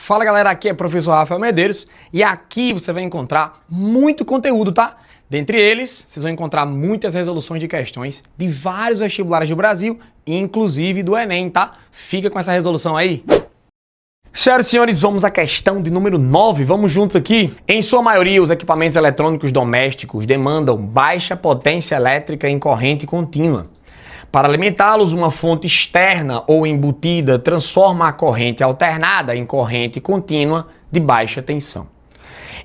Fala galera, aqui é o professor Rafael Medeiros e aqui você vai encontrar muito conteúdo, tá? Dentre eles, vocês vão encontrar muitas resoluções de questões de vários vestibulares do Brasil, inclusive do Enem, tá? Fica com essa resolução aí. Senhoras e senhores, vamos à questão de número 9, vamos juntos aqui. Em sua maioria, os equipamentos eletrônicos domésticos demandam baixa potência elétrica em corrente contínua. Para alimentá-los, uma fonte externa ou embutida transforma a corrente alternada em corrente contínua de baixa tensão.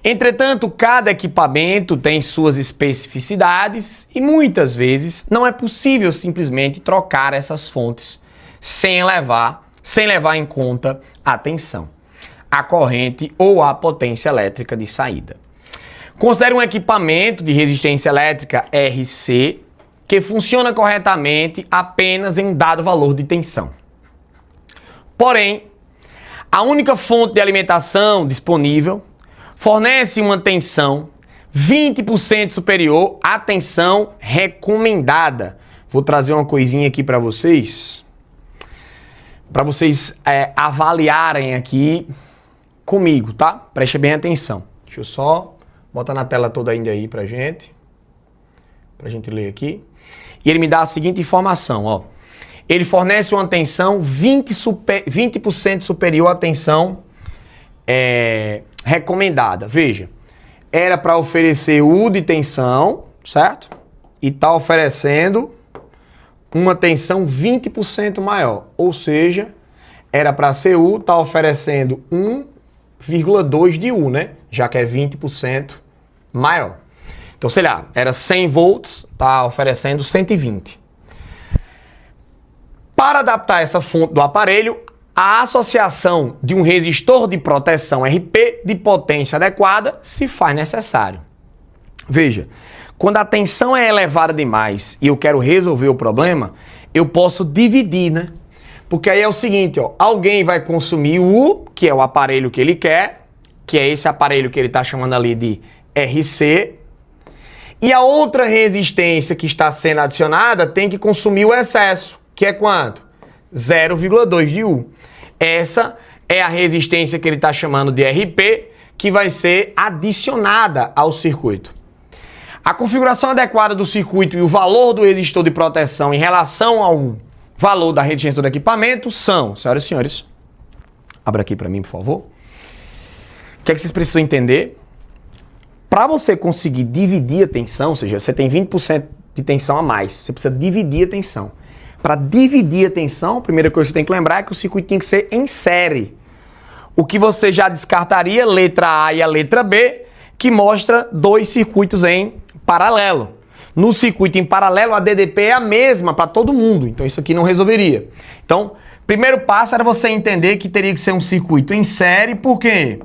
Entretanto, cada equipamento tem suas especificidades e muitas vezes não é possível simplesmente trocar essas fontes sem levar em conta a tensão, a corrente ou a potência elétrica de saída. Considere um equipamento de resistência elétrica RC que funciona corretamente apenas em dado valor de tensão. Porém, a única fonte de alimentação disponível fornece uma tensão 20% superior à tensão recomendada. Vou trazer uma coisinha aqui para vocês avaliarem aqui comigo, tá? Preste bem atenção. Deixa eu só botar na tela toda ainda aí pra gente ler aqui. E ele me dá a seguinte informação, ó. Ele fornece uma tensão 20% superior à tensão recomendada. Veja, era para oferecer U de tensão, certo? E está oferecendo uma tensão 20% maior. Ou seja, era para ser U, está oferecendo 1,2 de U, né? Já que é 20% maior. Então, sei lá, era 100 volts, está oferecendo 120. Para adaptar essa fonte do aparelho, a associação de um resistor de proteção RP de potência adequada se faz necessário. Veja, quando a tensão é elevada demais e eu quero resolver o problema, eu posso dividir, né? Porque aí é o seguinte, ó, alguém vai consumir o U, que é o aparelho que ele quer, que é esse aparelho que ele está chamando ali de RC, e a outra resistência que está sendo adicionada tem que consumir o excesso, que é quanto? 0,2 de U. Essa é a resistência que ele está chamando de RP, que vai ser adicionada ao circuito. A configuração adequada do circuito e o valor do resistor de proteção em relação ao valor da resistência do equipamento são, senhoras e senhores, abra aqui para mim, por favor. O que é que vocês precisam entender? Para você conseguir dividir a tensão, ou seja, você tem 20% de tensão a mais, você precisa dividir a tensão. Para dividir a tensão, a primeira coisa que você tem que lembrar é que o circuito tem que ser em série. O que você já descartaria, letra A e a letra B, que mostra dois circuitos em paralelo. No circuito em paralelo, a DDP é a mesma para todo mundo, então isso aqui não resolveria. Então, primeiro passo era você entender que teria que ser um circuito em série, por quê?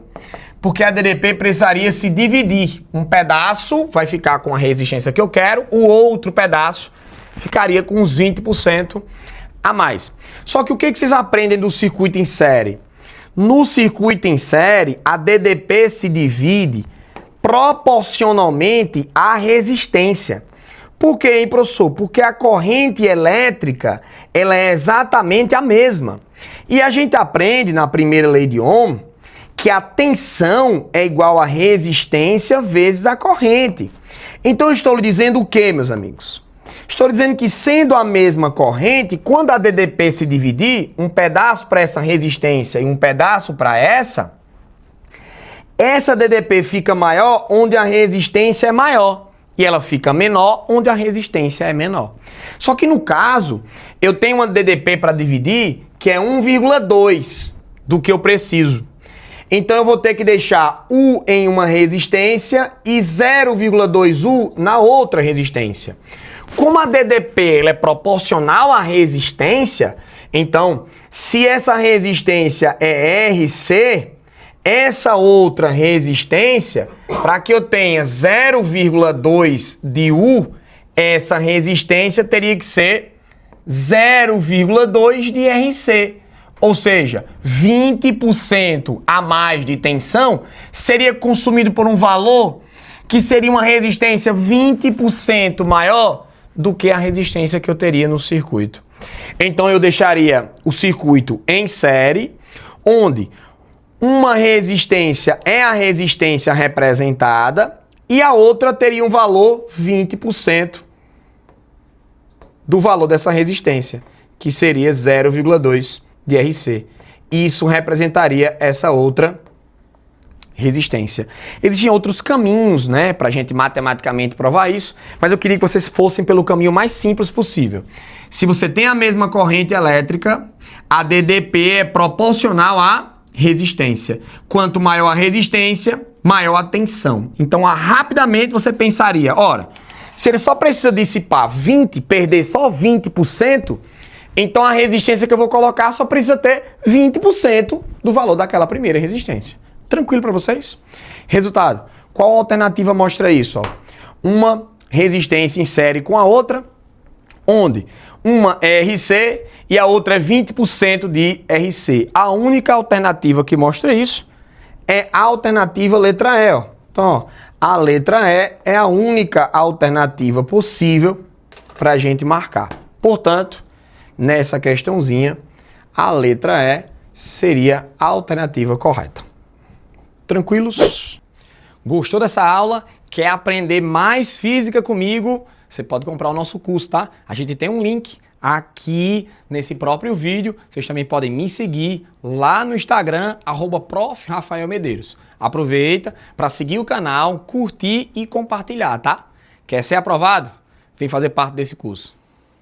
Porque a DDP precisaria se dividir. Um pedaço vai ficar com a resistência que eu quero, o outro pedaço ficaria com uns 20% a mais. Só que o que vocês aprendem do circuito em série? No circuito em série, a DDP se divide proporcionalmente à resistência. Por quê, hein, professor? Porque a corrente elétrica, ela é exatamente a mesma. E a gente aprende na primeira lei de Ohm que a tensão é igual a resistência vezes a corrente. Então eu estou lhe dizendo o quê, meus amigos? Estou dizendo que sendo a mesma corrente, quando a DDP se dividir, um pedaço para essa resistência e um pedaço para essa DDP fica maior onde a resistência é maior e ela fica menor onde a resistência é menor. Só que no caso, eu tenho uma DDP para dividir que é 1,2 do que eu preciso. Então eu vou ter que deixar U em uma resistência e 0,2 U na outra resistência. Como a DDP ela é proporcional à resistência, então se essa resistência é RC, essa outra resistência, para que eu tenha 0,2 de U, essa resistência teria que ser 0,2 de RC. Ou seja, 20% a mais de tensão seria consumido por um valor que seria uma resistência 20% maior do que a resistência que eu teria no circuito. Então eu deixaria o circuito em série, onde uma resistência é a resistência representada e a outra teria um valor 20% do valor dessa resistência, que seria 0,2 de RC. Isso representaria essa outra resistência. Existem outros caminhos, né, para a gente matematicamente provar isso, mas eu queria que vocês fossem pelo caminho mais simples possível. Se você tem a mesma corrente elétrica, a DDP é proporcional à resistência. Quanto maior a resistência, maior a tensão. Então, rapidamente você pensaria, ora, se ele só precisa dissipar 20, perder só 20%, então a resistência que eu vou colocar só precisa ter 20% do valor daquela primeira resistência. Tranquilo para vocês? Resultado, qual alternativa mostra isso? Ó? Uma resistência em série com a outra, onde uma é RC e a outra é 20% de RC. A única alternativa que mostra isso é a alternativa letra E. Ó. Então, ó, a letra E é a única alternativa possível para a gente marcar. Portanto, nessa questãozinha, a letra E seria a alternativa correta. Tranquilos? Gostou dessa aula? Quer aprender mais física comigo? Você pode comprar o nosso curso, tá? A gente tem um link aqui nesse próprio vídeo. Vocês também podem me seguir lá no Instagram, @Prof. Rafael Medeiros. Aproveita para seguir o canal, curtir e compartilhar, tá? Quer ser aprovado? Vem fazer parte desse curso.